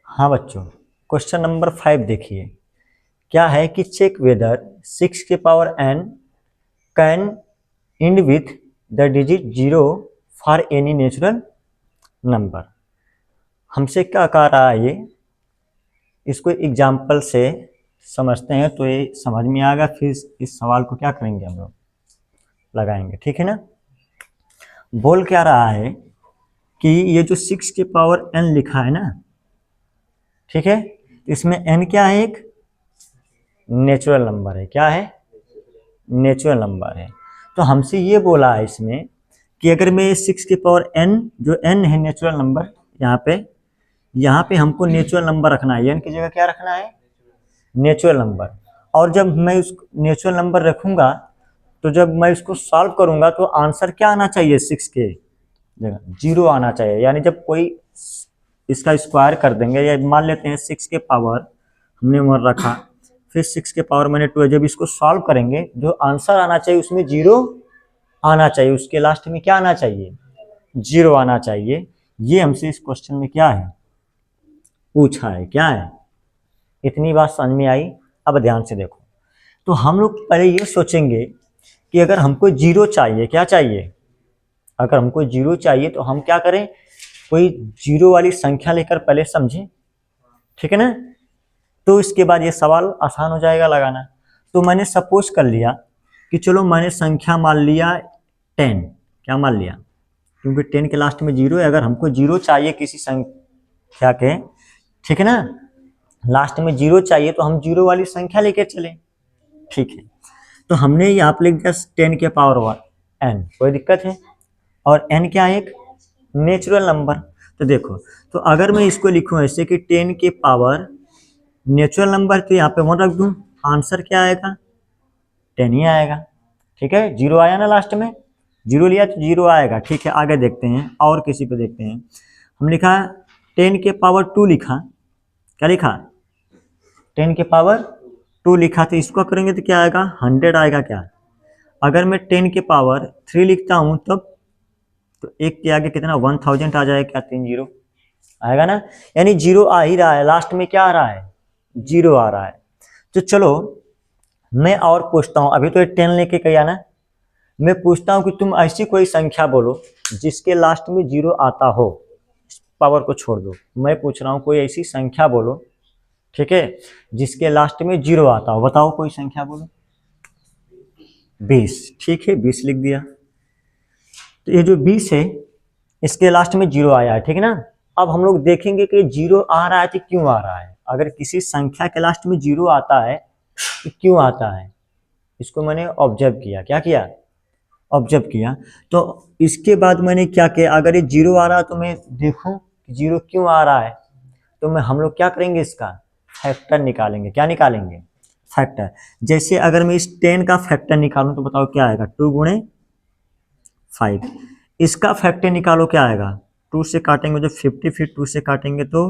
हाँ बच्चों, question number 5 देखिए। क्या है कि चेक वेदर 6 के power n can and with the digit 0 for any natural number. हमसे क्या कह रहा है ये, इसको एग्जाम्पल से समझते हैं तो ये समझ में आएगा। फिर इस सवाल को क्या करेंगे, हम लोग लगाएंगे, ठीक है ना। बोल क्या रहा है कि ये जो 6 के पावर n लिखा है ना, ठीक है, इसमें n क्या है, एक नेचुरल नंबर है। क्या है? नेचुरल नंबर है। तो हमसे ये बोला है इसमें कि अगर मैं 6 की पावर n, जो n है नेचुरल नंबर, यहाँ पे हमको नेचुरल नंबर रखना है। n की जगह क्या रखना है? Natural number. और जब मैं उस नेचुरल नंबर रखूंगा तो जब मैं इसको सॉल्व करूंगा तो आंसर क्या आना चाहिए? 6 के जगह 0 आना चाहिए। यानी जब कोई इसका स्क्वायर कर देंगे, या मान लेते हैं 6 के पावर हमने वहाँ रखा, फिर 6 के पावर मैंने 2, जब इसको सॉल्व करेंगे जो आंसर आना चाहिए उसमें 0 आना चाहिए। उसके लास्ट में क्या आना चाहिए? 0 आना चाहिए। ये हमसे इस क्वेश्चन में क्या है, पूछा है। क्या है? इतनी बात समझ में आई। अब ध्यान से देखो, तो हम लोग पहले ये सोचेंगे कि अगर हमको 0 चाहिए, क्या चाहिए? अगर हमको 0 चाहिए तो हम क्या करें, कोई 0 वाली संख्या लेकर पहले समझें, ठीक है ना। तो इसके बाद ये सवाल आसान हो जाएगा लगाना। तो मैंने सपोज कर लिया कि चलो मैंने संख्या मान लिया 10। क्या मान लिया? क्योंकि 10 के लास्ट में 0 है। अगर हमको 0 चाहिए किसी संख्या के, ठीक है ना, लास्ट में 0 चाहिए तो हम 0 वाली संख्या लेकर चले, ठीक है। तो हमने यहाँ पे लिख दिया 10 के पावर 1 n, कोई दिक्कत है? और n क्या है? एक नेचुरल नंबर। तो देखो, तो अगर मैं इसको लिखूं ऐसे कि 10 के पावर नेचुरल नंबर, तो यहाँ पे 1 रख दूं, आंसर क्या आएगा? 10 ही आएगा, ठीक है। 0 आया ना लास्ट में, 0 लिया तो 0 आएगा, ठीक है। आगे देखते हैं और किसी पे देखते हैं। हम लिखा 10 के पावर 2 लिखा। क्या लिखा? 10 के पावर 2 लिखा। तो इसको करेंगे तो क्या आएगा? 100 आएगा। क्या? अगर मैं 10 के पावर 3 लिखता हूँ तब, तो एक के आगे कितना 1000 आ जाएगा। क्या? 3 0 आएगा ना। यानी 0 आ ही रहा है, लास्ट में क्या आ रहा है? 0 आ रहा है। तो चलो मैं और पूछता हूँ। अभी तो ये 10 लेके गया ना, मैं पूछता हूँ कि तुम ऐसी कोई संख्या बोलो जिसके लास्ट में 0 आता हो। पावर को छोड़ दो, मैं पूछ रहा हूँ कोई ऐसी संख्या बोलो, ठीक है, जिसके लास्ट में 0 आता हो। बताओ कोई संख्या बोलो। 20, ठीक है, 20 लिख दिया। तो ये जो 20 है इसके लास्ट में 0 आया है, ठीक है ना। अब हम लोग देखेंगे कि 0 आ रहा है तो क्यों आ रहा है। अगर किसी संख्या के लास्ट में 0 आता है तो क्यों आता है, इसको मैंने ऑब्जर्व किया। क्या किया? ऑब्जर्व किया। तो इसके बाद मैंने क्या किया, अगर ये 0 आ रहा है तो मैं देखूं कि 0 क्यों आ रहा है। तो हम लोग क्या करेंगे, इसका फैक्टर निकालेंगे। क्या निकालेंगे? फैक्टर। जैसे अगर मैं इस 10 का फैक्टर निकालूं तो बताओ क्या आएगा? 2 गुणे 5। इसका फैक्टर निकालो, क्या आएगा? 2 से काटेंगे तो 50, फिर 2 से काटेंगे तो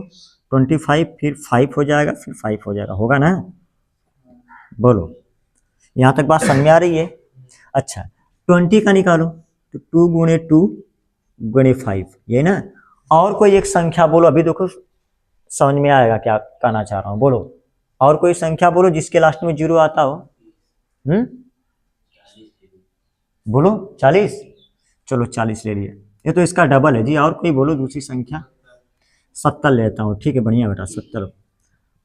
25, फिर 5 हो जाएगा, फिर 5 हो जाएगा। होगा ना? बोलो, यहाँ तक बात समझ में आ रही है? अच्छा, 20 का निकालो तो 2 गुणे 2 गुणे 5, ये ना। और कोई एक संख्या बोलो, अभी देखो समझ में आएगा क्या कहना चाह रहा हूँ। बोलो, और कोई संख्या बोलो जिसके लास्ट में 0 आता हो। बोलो। 40। चलो 40 ले लिया, ये तो इसका डबल है जी। और कोई बोलो दूसरी संख्या। 70 लेता हूँ, ठीक है, बढ़िया बेटा, 70।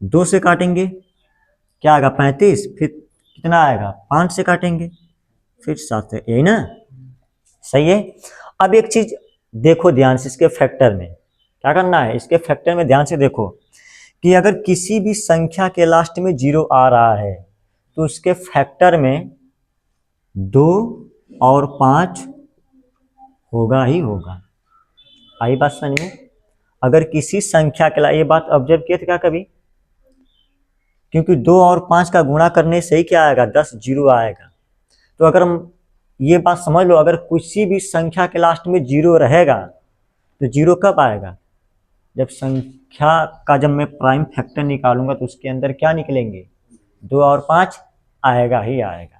2 से काटेंगे क्या आएगा? 35। फिर कितना आएगा? 5 से काटेंगे फिर 7 से, यही ना। सही है। अब एक चीज देखो ध्यान से, इसके फैक्टर में क्या करना है। इसके फैक्टर में ध्यान से देखो कि अगर किसी भी संख्या के लास्ट में 0 आ रहा है तो उसके फैक्टर में 2 और 5 होगा ही होगा। आई बात समझ में? अगर किसी संख्या के लिए, ये बात ऑब्जर्व किए थे क्या कभी? क्योंकि 2 और 5 का गुणा करने से ही क्या आएगा? 10 0 आएगा। तो अगर हम ये बात समझ लो, अगर किसी भी संख्या के लास्ट में 0 रहेगा तो 0 कब आएगा? जब संख्या का जब मैं प्राइम फैक्टर निकालूंगा तो उसके अंदर क्या निकलेंगे? 2 और 5 आएगा ही आएगा।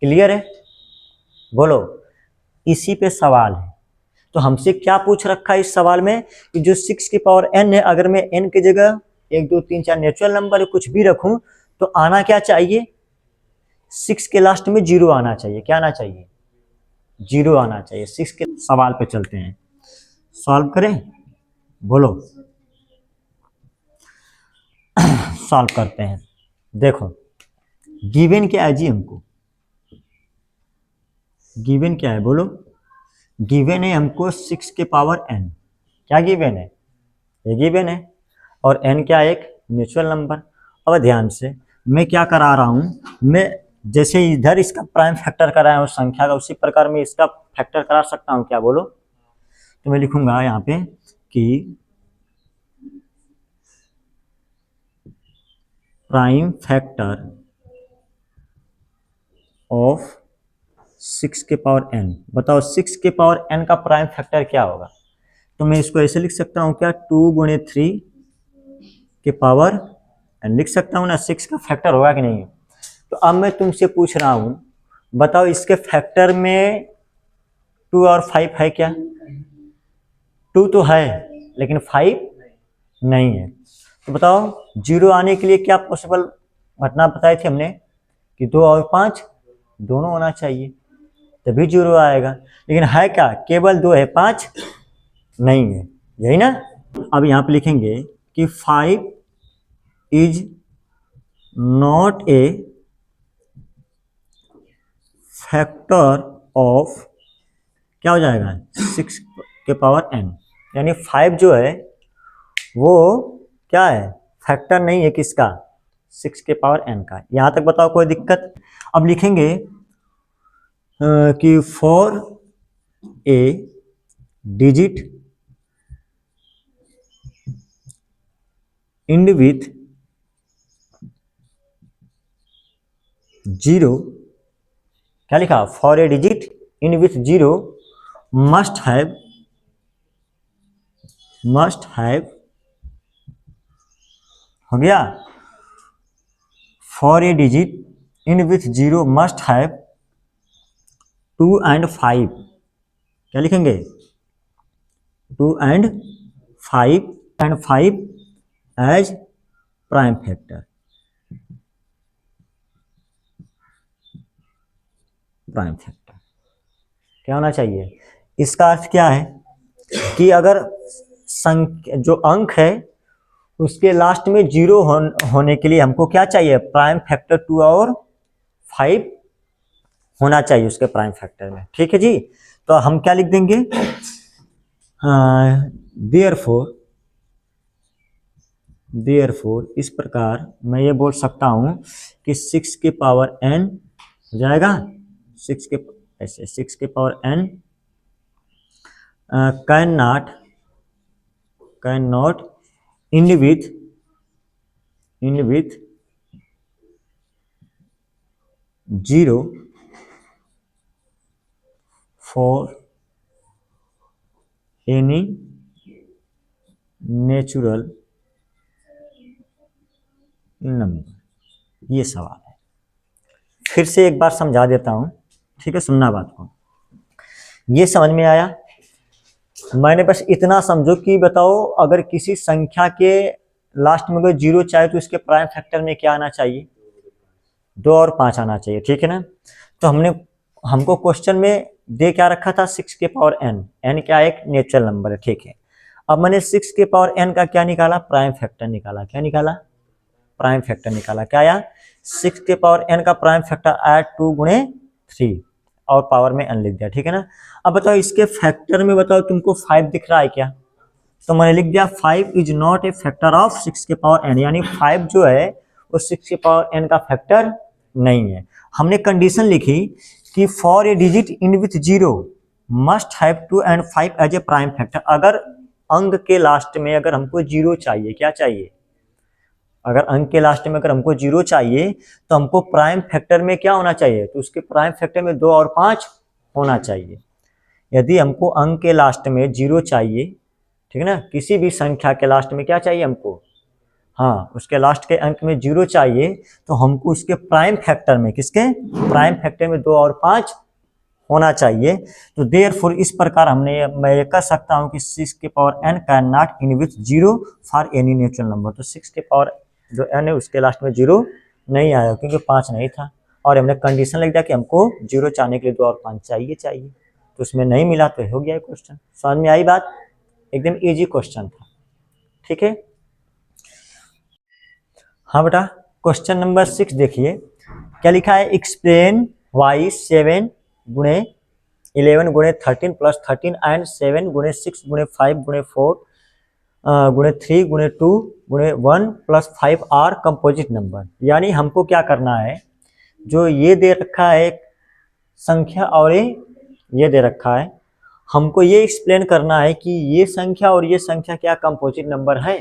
क्लियर है? बोलो, इसी पे सवाल है। तो हमसे क्या पूछ रखा है इस सवाल में कि जो 6 की पावर n है, अगर मैं n की जगह 1 2 3 4 नेचुरल नंबर कुछ भी रखूं तो आना क्या चाहिए, 6 के लास्ट में 0 आना चाहिए। क्या आना चाहिए, 0 आना चाहिए। 6 के सवाल पे चलते हैं, सॉल्व करें, बोलो सॉल्व करते हैं। देखो गिवन क्या है जी, हमको गिवन क्या है बोलो, गिवन है हमको 6 के पावर n। क्या गिवन है, ये गिवन है, और n क्या है, एक नेचुरल नंबर। अब ध्यान से मैं क्या करा रहा हूं, मैं जैसे इधर इसका प्राइम फैक्टर कराया उस संख्या का, उसी प्रकार मैं इसका फैक्टर करा सकता हूं। क्या बोलो, तो मैं लिखूंगा यहाँ पे कि प्राइम फैक्टर ऑफ 6 के पावर n। बताओ 6 के पावर n का प्राइम फैक्टर क्या होगा, तो मैं इसको ऐसे लिख सकता हूँ क्या, 2 गुणे 3 के पावर n लिख सकता हूँ ना। 6 का फैक्टर होगा कि नहीं। तो अब मैं तुमसे पूछ रहा हूँ, बताओ इसके फैक्टर में 2 और 5 है क्या, 2 तो है लेकिन 5 नहीं है। तो बताओ 0 आने के लिए क्या पॉसिबल घटना बताई थी हमने कि 2 और 5 दोनों होना चाहिए, तभी 0 आएगा। लेकिन है क्या, केवल 2 है, 5 नहीं है, यही ना। अब यहाँ पे लिखेंगे कि 5 is not a factor of, क्या हो जाएगा, 6 के पावर n। यानी 5 जो है वो क्या है, फैक्टर नहीं है किसका, 6 के पावर n का। यहां तक बताओ कोई दिक्कत। अब लिखेंगे कि for a digit end with 0, क्या लिखा, for a digit end with 0 must have हो गया, for a digit in with 0 must have 2 and 5। क्या लिखेंगे, 2 and 5 as prime factor. Prime factor क्या होना चाहिए, इसका अर्थ क्या है कि अगर संख्या जो अंक है उसके लास्ट में 0 होने के लिए हमको क्या चाहिए, प्राइम फैक्टर 2 और 5 होना चाहिए उसके प्राइम फैक्टर में। ठीक है जी, तो हम क्या लिख देंगे, देयरफॉर इस प्रकार मैं ये बोल सकता हूं कि 6 के पावर n हो जाएगा, 6 के ऐसे 6 के power n can not end with 0 for any natural number. ये सवाल है, फिर से एक बार समझा देता हूं, ठीक है, सुनना बात को। ये समझ में आया, मैंने बस इतना समझो कि बताओ अगर किसी संख्या के लास्ट में अगर 0 चाहे तो इसके प्राइम फैक्टर में क्या आना चाहिए, 2 और 5 आना चाहिए। ठीक है ना। तो हमको क्वेश्चन में दे क्या रखा था, 6 के पावर n क्या एक नेचुरल नंबर है। ठीक है, अब मैंने 6 के पावर n का क्या निकाला, प्राइम फैक्टर निकाला। क्या निकाला, प्राइम फैक्टर निकाला। क्या आया, 6 के पावर n का प्राइम फैक्टर आया 2 गुणे 3 और पावर में n लिख दिया। ठीक है ना। अब बताओ इसके फैक्टर में बताओ तुमको 5 दिख रहा है क्या, तो मैंने लिख दिया 5 is not a factor of 6 के पावर n, यानी 5 जो है वो 6 के पावर n का फैक्टर नहीं है। हमने कंडीशन लिखी कि for a digit in with 0 must have 2 and 5 as a prime factor. अगर अंक के लास्ट में अगर हमको 0 चाहिए, क्या चाहिए, अगर अंक के लास्ट में अगर हमको 0 चाहिए तो हमको प्राइम फैक्टर में क्या होना चाहिए, तो उसके प्राइम फैक्टर में 2 और 5 होना चाहिए। यदि हमको अंक के लास्ट में 0 चाहिए, ठीक है ना, किसी भी संख्या के लास्ट में क्या चाहिए हमको, हाँ उसके लास्ट के अंक में 0 चाहिए, तो हमको उसके प्राइम फैक्टर में, किसके प्राइम फैक्टर में 2 और 5 होना चाहिए। तो देयरफॉर इस प्रकार मैं ये कह सकता हूँ कि 6 के power n can not in with zero for any natural number. तो 6 के पावर जो n है उसके लास्ट में जीरो नहीं आया क्योंकि 5 नहीं था, और हमने कंडीशन लिख दिया कि हमको जीरो चाहने के लिए 2 और 5 चाहिए, तो उसमें नहीं मिला तो हो गया क्वेश्चन। समझ में आई बात? एकदम इजी क्वेश्चन था, ठीक है। हाँ बेटा, क्वेश्चन नंबर 6 देखिए क्या लिखा है। एक्सप्लेन वाई 7 गुणे 11 गुणे 13 प्लस 13 एंड 7 गुणे 6 गुणे 5 गुणे 4 गुणे 3 गुणे 2 गुणे 1 प्लस 5 आर कंपोजिट नंबर। यानी हमको क्या करना है, जो ये दे रखा है एक संख्या और ये दे रखा है, हमको ये एक्सप्लेन करना है कि ये संख्या और ये संख्या क्या कंपोजिट नंबर है,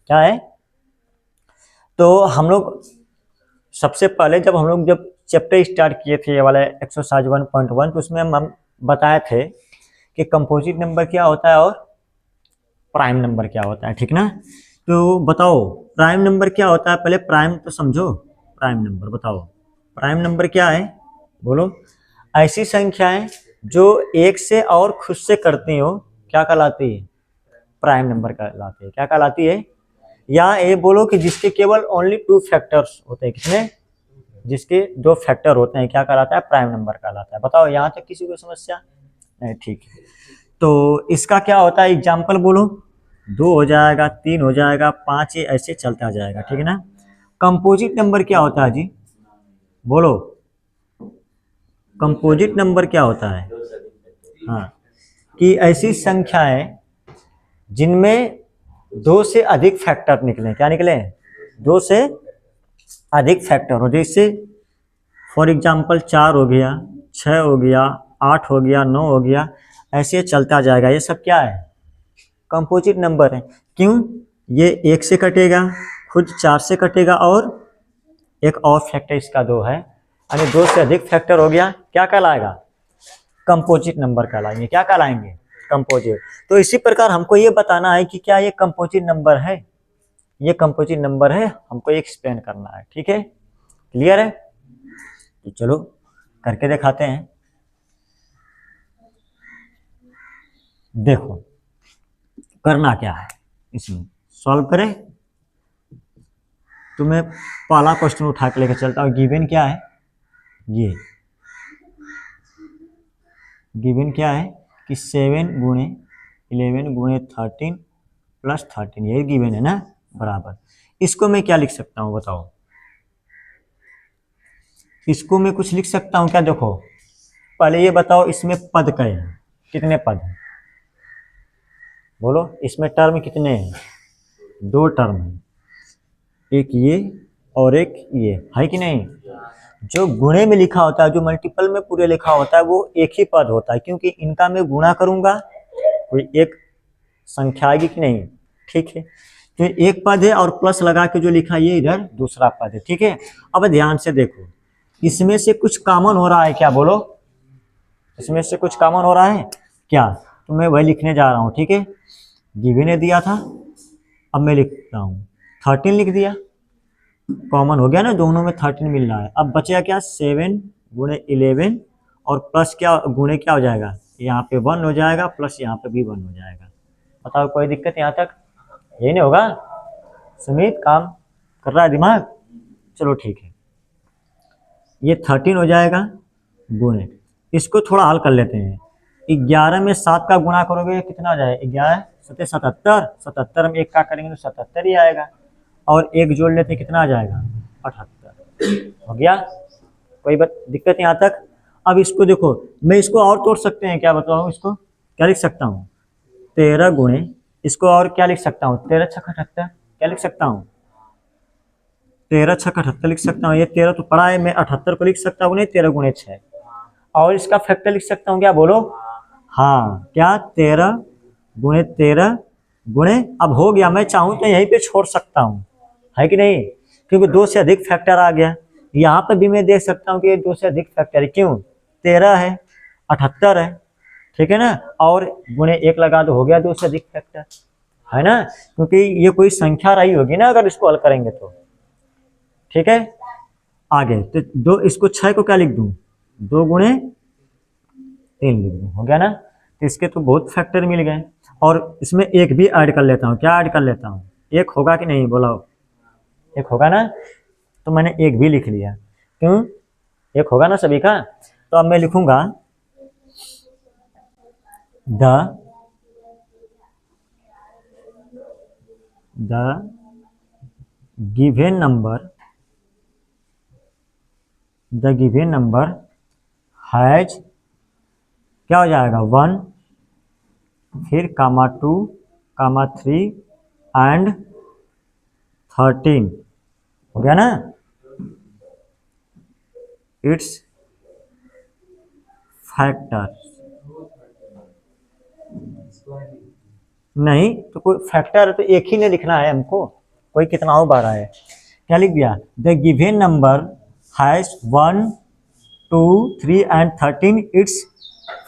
क्या है। तो हम लोग सबसे पहले जब चैप्टर स्टार्ट किए थे ये वाला एक्सरसाइज 1.1, तो उसमें हम बताए थे कि कंपोजिट नंबर क्या होता है और प्राइम नंबर क्या होता है, ठीक ना। तो बताओ प्राइम नंबर क्या होता है, पहले प्राइम तो समझो। प्राइम नंबर बताओ, प्राइम नंबर क्या है, बोलो। ऐसी संख्याएं जो एक से और खुद से करती हो क्या कहलाती है, प्राइम नंबर कहलाती है। क्या कहलाती है, या ये बोलो कि जिसके केवल ओनली 2 फैक्टर्स होते हैं। कितने, जिसके 2 फैक्टर होते हैं, क्या कहलाता है, प्राइम नंबर कहलाता है। बताओ यहाँ तक किसी को समस्या नहीं, ठीक है। तो इसका क्या होता है, एग्जाम्पल बोलो। 2 हो जाएगा, 3 हो जाएगा, 5 ऐसे चलता जाएगा, ठीक है ना। कंपोजिट नंबर क्या होता है जी, बोलो। कंपोजिट नंबर क्या होता है, हाँ, कि ऐसी संख्याएं जिनमें 2 से अधिक फैक्टर निकले। क्या निकले, 2 से अधिक फैक्टर हो। जैसे फॉर एग्जाम्पल 4 हो गया, 6 हो गया, 8 हो गया, 9 हो गया, ऐसे चलता जाएगा। ये सब क्या है, कंपोजिट नंबर है। क्यों, ये 1 से कटेगा, खुद 4 से कटेगा, और एक और फैक्टर इसका 2 है, यानी 2 से अधिक फैक्टर हो गया, क्या कहलाएगा, कंपोजिट नंबर कहलाएंगे। क्या कहलाएंगे, कंपोजिट। तो इसी प्रकार हमको ये बताना है कि क्या ये कंपोजिट नंबर है, ये कंपोजिट नंबर है, हमको ये एक्सप्लेन करना है, ठीक है। क्लियर है, तो चलो करके दिखाते हैं। देखो करना क्या है, इसमें सॉल्व करें। तो मैं पहला क्वेश्चन उठा के लेकर चलता हूँ। गिवन क्या है, ये गिवन क्या है कि 7 गुणे 11 गुणे 13 प्लस 13, ये गिवन है ना, बराबर। इसको मैं क्या लिख सकता हूँ बताओ, इसको मैं कुछ लिख सकता हूँ क्या। देखो पहले ये बताओ, इसमें पद क्या है, कितने पद हैं, बोलो। इसमें टर्म कितने हैं, 2 टर्म है, एक ये और एक ये, है कि नहीं। जो गुणे में लिखा होता है, जो मल्टीपल में पूरे लिखा होता है, वो एक ही पद होता है, क्योंकि इनका मैं गुणा करूंगा कोई एक संख्या आएगी कि नहीं, ठीक है। तो एक पद है और प्लस लगा के जो लिखा ये इधर दूसरा पद है, ठीक है। अब ध्यान से देखो, इसमें से कुछ कॉमन हो रहा है क्या, बोलो। इसमें से कुछ कॉमन हो रहा है क्या, तो मैं वही लिखने जा रहा हूँ, ठीक है। गिवन ने दिया था, अब मैं लिखता हूँ 13 लिख दिया, कॉमन हो गया ना, दोनों में 13 मिल रहा है। अब बचेगा क्या, 7 गुणे 11 और प्लस क्या गुणे क्या हो जाएगा, यहाँ पे 1 हो जाएगा, प्लस यहाँ पे भी 1 हो जाएगा। बताओ कोई दिक्कत यहाँ तक, यही नहीं होगा। सुमित काम कर रहा है दिमाग, चलो ठीक है। ये 13 हो जाएगा गुणे, इसको थोड़ा हल कर लेते हैं। 11 में 7 का गुणा करोगे कितना हो जाएगा, 11 7 77, 77 में 1 का करेंगे तो 77 ही आएगा, और 1 जोड़ लेते कितना आ जाएगा, 78 हो गया। कोई दिक्कत यहाँ तक। अब इसको देखो, मैं इसको और तोड़ सकते हैं क्या, बताओ। इसको क्या लिख सकता हूँ, 13 गुणे, इसको और क्या लिख सकता हूँ, 13 छक 78, क्या लिख सकता हूँ, 13 छक 78 लिख सकता हूँ। ये 13 तो पड़ा है, मैं 78 को लिख सकता हूँ नहीं, 13 गुणे 6, और इसका फैक्टर लिख सकता हूँ क्या, बोलो। हाँ, क्या 13 गुणे 13 गुणे, अब हो गया, मैं चाहूँ तो यहीं पे छोड़ सकता हूँ, है कि नहीं, क्योंकि 2 से अधिक फैक्टर आ गया। यहाँ पर भी मैं देख सकता हूँ कि ये 2 से अधिक फैक्टर है, क्यों, 13 है, 78 है, ठीक है ना, और गुणे 1 लगा दो, हो गया 2 से अधिक फैक्टर, है ना, क्योंकि ये कोई संख्या रही होगी ना अगर इसको हल करेंगे तो, ठीक है। आगे तो 2, इसको 6 को क्या लिख दूं, 2 गुणे 3 लिख दूँ, हो गया ना। तो इसके तो बहुत फैक्टर मिल गए, और इसमें एक भी ऐड कर लेता हूँ। क्या ऐड कर लेता हूँ? एक होगा कि नहीं, बोलो। एक होगा ना, तो मैंने एक भी लिख लिया। क्यों? एक होगा ना सभी का। तो अब मैं लिखूंगा द गिवन नंबर हैज, क्या हो जाएगा, 1, फिर कामा 2, कामा 3 एंड 13, हो गया ना। इट्स फैक्टर, नहीं तो कोई फैक्टर तो एक ही ने लिखना है हमको, कोई कितना बार है। क्या लिख दिया? The given number has 1, 2, 3 and 13 it's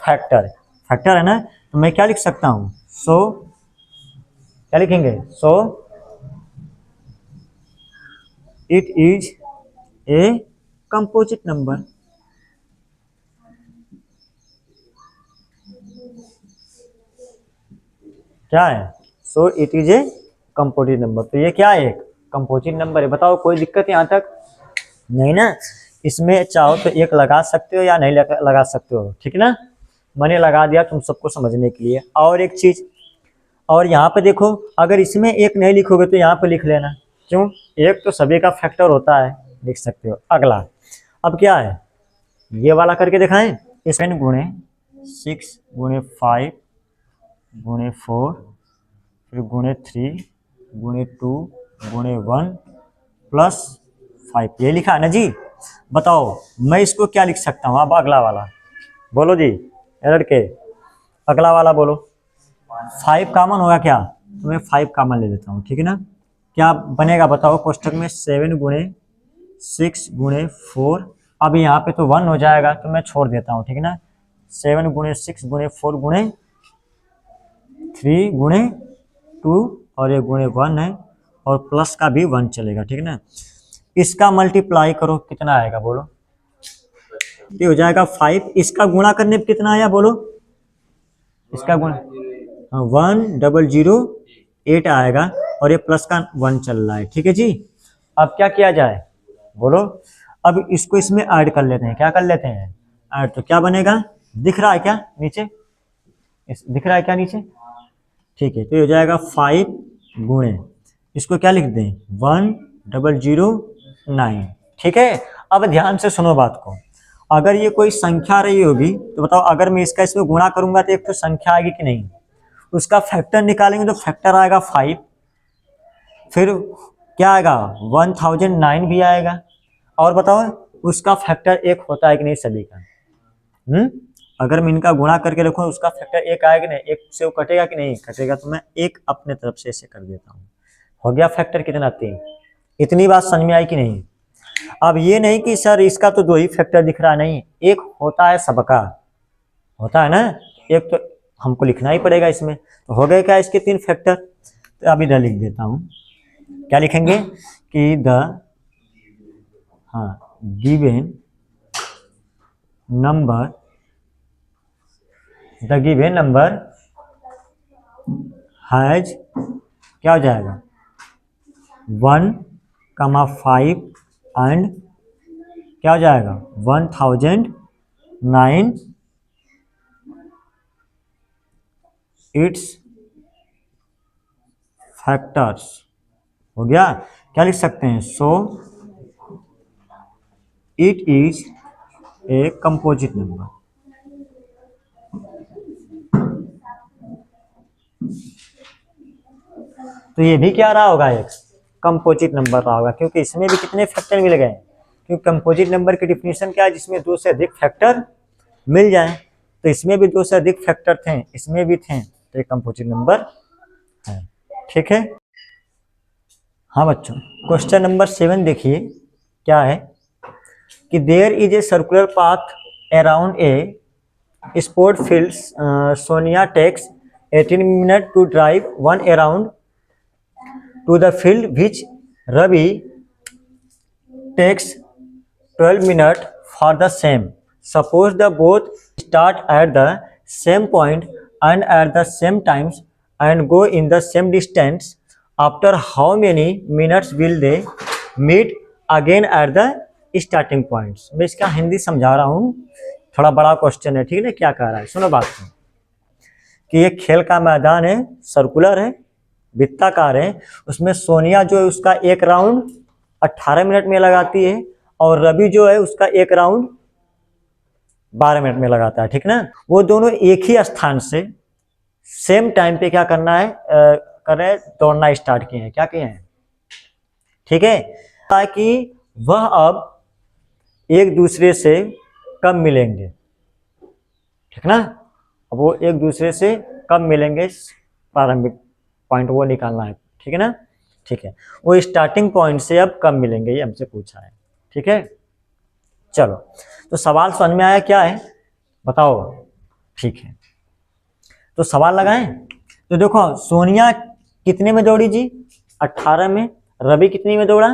factor. Factor है ना, तो मैं क्या लिख सकता हूँ? सो क्या लिखेंगे? So it is a composite number. क्या है? So it is a composite number. तो ये क्या है? एक कंपोजिट नंबर है। बताओ कोई दिक्कत यहाँ तक? नहीं ना। इसमें चाहो तो एक लगा सकते हो या नहीं लगा सकते हो, ठीक है ना। मैंने लगा दिया तुम सबको समझने के लिए। और एक चीज, और यहाँ पे देखो, अगर इसमें एक नहीं लिखोगे तो यहाँ पे लिख लेना। क्यों? एक तो सभी का फैक्टर होता है, लिख सकते हो। अगला अब क्या है, ये वाला करके दिखाएं। इसमें गुणे 6 गुणे 5 गुणे 4, फिर गुणे 3 गुणे 2 गुणे 1 प्लस 5, ये लिखा है ना जी। बताओ मैं इसको क्या लिख सकता हूँ? अब अगला वाला बोलो जी, लड़के अगला वाला बोलो। 5 कॉमन होगा क्या? तो मैं 5 कॉमन ले लेता हूँ, ठीक है ना। क्या बनेगा बताओ कोष्टक में? 7 गुणे 6 गुणे 4, अब यहाँ पे तो 1 हो जाएगा तो मैं छोड़ देता हूँ, ठीक है ना। 7 गुणे 6 गुणे 4 गुणे 3 गुणे 2 और ये गुणे 1 है, और प्लस का भी 1 चलेगा, ठीक है ना। इसका मल्टीप्लाई करो, कितना आएगा बोलो? ये हो जाएगा 5। इसका गुणा करने पे कितना आया बोलो? इसका गुणा 1008 आएगा, और ये प्लस का 1 चल रहा है, ठीक है जी। अब क्या किया जाए बोलो? अब इसको इसमें ऐड कर लेते हैं। क्या कर लेते हैं? ऐड। तो क्या बनेगा? दिख रहा है क्या नीचे? दिख रहा है क्या नीचे? ठीक है, तो ये हो जाएगा 5 गुणे, इसको क्या लिख दें? 1009, ठीक है। अब ध्यान से सुनो बात को। अगर ये कोई संख्या रही होगी तो बताओ, अगर मैं इसका इसमें गुणा करूंगा तो एक तो संख्या आएगी कि नहीं? उसका फैक्टर निकालेंगे तो फैक्टर आएगा 5, फिर क्या आएगा? 1009 भी आएगा। और बताओ उसका फैक्टर 1 होता है कि नहीं सभी का? अगर मैं इनका गुणा करके रखूं उसका फैक्टर 1 आएगा नहीं, 1 से वो कटेगा कि नहीं कटेगा, तो मैं 1 अपने तरफ से ऐसे कर देता हूँ। हो गया फैक्टर कितना? 3। इतनी बात समझ में आई कि नहीं? अब ये नहीं कि सर इसका तो 2 ही फैक्टर दिख रहा, नहीं, एक होता है सबका, होता है ना। एक तो हमको लिखना ही पड़ेगा इसमें। तो हो गए क्या इसके 3 फैक्टर? तो अब इधर लिख देता हूँ। क्या लिखेंगे कि गिवन नंबर हैज, क्या हो जाएगा? 1, 5 एंड क्या हो जाएगा? 1009 इट्स फैक्टर्स। हो गया। क्या लिख सकते हैं? So it is a composite number. तो ये भी क्या रहा होगा? एक कंपोजिट नंबर रहा होगा, क्योंकि इसमें भी कितने फैक्टर मिल गए? क्योंकि कंपोजिट नंबर की डिफिनेशन क्या है? जिसमें 2 से अधिक फैक्टर मिल जाए। तो इसमें भी 2 से अधिक फैक्टर थे, इसमें भी थे, तो एक कंपोजिट नंबर है, ठीक है। हाँ बच्चों, क्वेश्चन नंबर 7 देखिए क्या है कि there is a circular path around a sport field. Sonia takes 18 minute to drive 1 around to the field which Ravi takes 12 minutes for the same. Suppose the both start at the same point and at the same times and go in the same distance, after how many minutes will they meet again at the starting points. मैं इसका हिंदी समझा रहा हूँ, थोड़ा बड़ा question है, ठीक है। क्या कह रहा है सुनो बात को, कि ये खेल का मैदान है, सर्कुलर है, वृत्ताकार है, उसमें सोनिया जो है उसका एक राउंड 18 मिनट में लगाती है और रवि जो है उसका एक राउंड 12 मिनट में लगाता है, ठीक ना। वो दोनों एक ही स्थान से सेम टाइम पे क्या करना है, दौड़ना स्टार्ट किए हैं, क्या किए हैं, ठीक है। ताकि वह अब एक दूसरे से कब मिलेंगे, ठीक ना। अब वो एक दूसरे से कब मिलेंगे, प्रारंभिक पॉइंट वो निकालना है, ठीक है ना। ठीक है, वो स्टार्टिंग पॉइंट से अब कब मिलेंगे ये हमसे पूछा है, ठीक है। चलो तो सवाल समझ में आया क्या है बताओ, ठीक है। तो सवाल लगाएं। तो देखो सोनिया कितने में दौड़ी जी, 18 में। रवि कितनी में दौड़ा,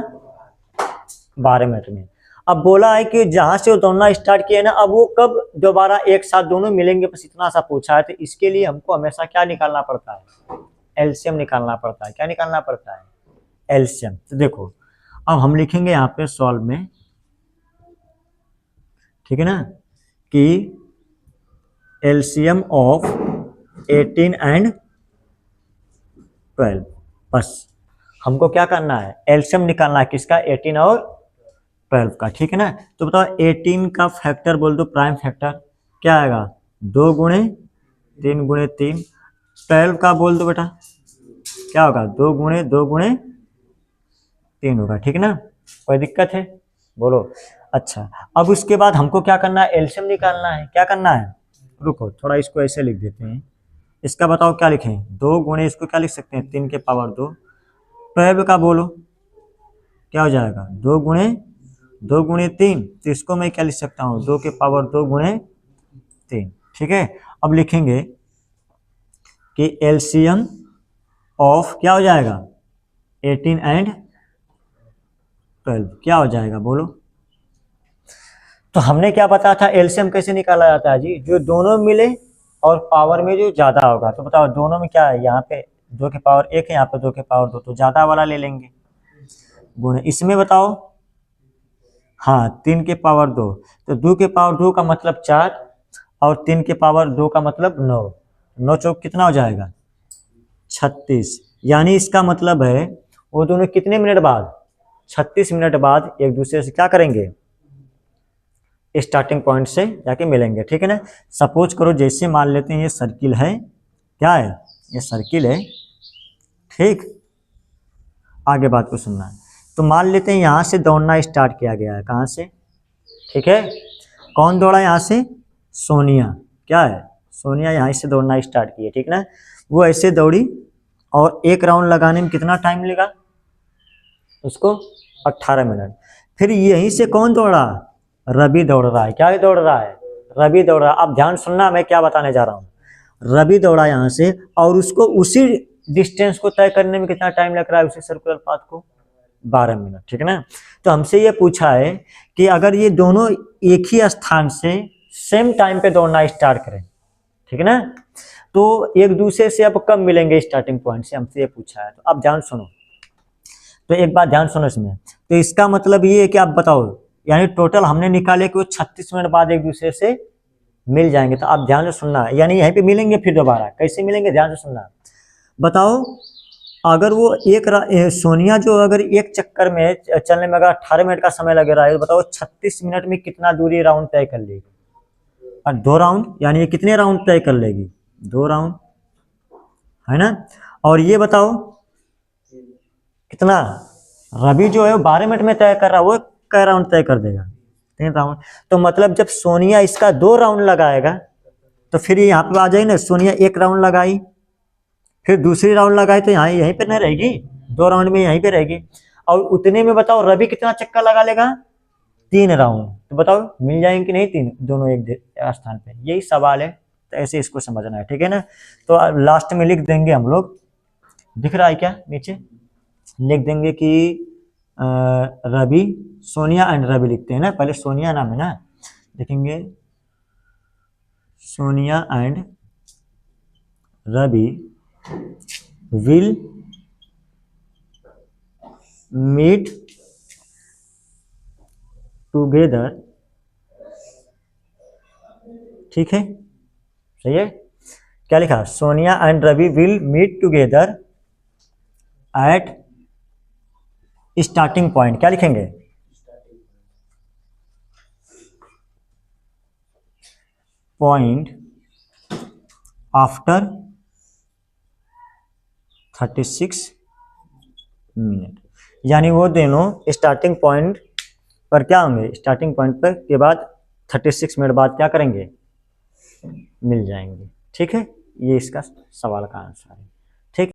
12 मिनट में। अब बोला है कि जहां से वो दौड़ना स्टार्ट किया ना, अब वो कब दोबारा एक साथ दोनों मिलेंगे, बस इतना सा पूछा है। तो इसके लिए हमको हमेशा क्या निकालना पड़ता है, एलसीएम निकालना पड़ता है। क्या निकालना पड़ता है, एलसीएम। तो देखो अब हम लिखेंगे यहाँ पे सॉल्व में, ठीक है ना, कि एलसीएम ऑफ 18 एंड 12, बस हमको क्या करना है, एलसीएम निकालना है किसका, 18 और 12 का, ठीक है ना। तो बताओ 18 का फैक्टर बोल दो, प्राइम फैक्टर क्या आएगा, 2 गुणे 3 गुणे 3। 12 का बोल दो बेटा, क्या होगा, 2 गुणे 2 गुणे 3 होगा, ठीक है ना। कोई दिक्कत है बोलो। अच्छा अब उसके बाद हमको क्या करना है, एलसीएम निकालना है। क्या करना है, रुको थोड़ा इसको ऐसे लिख देते हैं। इसका बताओ क्या लिखें, 2 गुणे, इसको क्या लिख सकते हैं, 3 के पावर 2। 12 का बोलो क्या हो जाएगा, 2 गुणे 2 गुणे 3। तो इसको मैं क्या लिख सकता हूँ, 2 के पावर 2 गुणे 3, ठीक है। अब लिखेंगे कि एलसीएम ऑफ क्या हो जाएगा, 18 एंड 12 क्या हो जाएगा बोलो। तो हमने क्या बताया था, एलसीएम कैसे निकाला जाता है जी, जो दोनों मिले और पावर में जो ज्यादा होगा। तो बताओ दोनों में क्या है, यहाँ पे 2 के पावर 1 है, यहाँ पे 2 के पावर 2, तो ज्यादा वाला ले लेंगे गुणे। इसमें बताओ हाँ 3 के पावर 2, तो 2 के पावर 2 का मतलब 4 और 3 के पावर 2 का मतलब 9। 9 चौक कितना हो जाएगा, 36। यानी इसका मतलब है वो दोनों कितने मिनट बाद, 36 मिनट बाद एक दूसरे से क्या करेंगे, स्टार्टिंग पॉइंट से जाके मिलेंगे, ठीक है ना। सपोज करो जैसे मान लेते हैं ये सर्किल है, क्या है, ये सर्किल है, ठीक। आगे बात को सुनना है। तो मान लेते हैं यहाँ से दौड़ना स्टार्ट किया गया है, कहाँ से, ठीक है। कौन दौड़ा यहाँ से, सोनिया, क्या है, सोनिया यहाँ से दौड़ना स्टार्ट की है, ठीक ना। वो ऐसे दौड़ी और एक राउंड लगाने में कितना टाइम लगा उसको, 18 मिनट। फिर यहीं से कौन दौड़ा, रवि दौड़ रहा है। क्या दौड़ रहा है, रवि दौड़ रहा है। अब ध्यान सुनना मैं क्या बताने जा रहा हूँ। रवि दौड़ा यहाँ से और उसको उसी डिस्टेंस को तय करने में कितना टाइम लग रहा है, उसी सर्कुलर पाथ को, 12 मिनट, ठीक है ना। तो हमसे ये पूछा है कि अगर ये दोनों एक ही स्थान से सेम टाइम पे दौड़ना स्टार्ट करें, ठीक है ना, तो एक दूसरे से अब कब मिलेंगे स्टार्टिंग पॉइंट से, हमसे ये पूछा है। तो अब ध्यान सुनो, तो एक बात ध्यान सुनो इसमें। तो इसका मतलब ये है कि आप बताओ, यानी टोटल हमने निकाले कि वो 36 मिनट बाद एक दूसरे से मिल जाएंगे। तो आप ध्यान से सुनना, यानी यहीं पे मिलेंगे फिर दोबारा, कैसे मिलेंगे ध्यान से सुनना। बताओ अगर वो सोनिया जो अगर एक चक्कर में चलने में अगर 18 मिनट का समय लग रहा है, तो बताओ 36 मिनट में कितना दूरी राउंड तय कर लेगी, और 2 राउंड, यानी ये कितने राउंड तय कर लेगी, 2 राउंड, है ना। और ये बताओ कितना, रवि जो है वो 12 मिनट में तय कर रहा है, वो कै राउंड तय कर देगा, 3 राउंड। तो मतलब जब सोनिया इसका 2 राउंड लगाएगा, तो फिर यहाँ पे आ जाएगी ना, सोनिया 1 राउंड लगाई, फिर दूसरी राउंड लगाई, तो यहाँ यहीं पे ना रहेगी, 2 राउंड में यहीं पे रहेगी। और उतने में बताओ रवि कितना चक्का लगा लेगा, 3 राउंड। तो बताओ मिल जाएंगे कि नहीं, 3 दोनों एक स्थान पे, यही सवाल है। तो ऐसे इसको समझना है, ठीक है ना। तो लास्ट में लिख देंगे हम लोग, दिख रहा है क्या नीचे, लिख देंगे कि रवि, सोनिया एंड रवि लिखते हैं ना, पहले सोनिया नाम है ना, लिखेंगे Sonia and Ravi will meet together, ठीक है, सही है। क्या लिखा? Sonia and Ravi will meet together at starting point. क्या लिखेंगे? Point after 36 minute. यानी वो दोनों स्टार्टिंग पॉइंट पर क्या होंगे? स्टार्टिंग पॉइंट पर के बाद 36 मिनट बाद क्या करेंगे? मिल जाएंगे। ठीक है, ये इसका सवाल का आंसर है।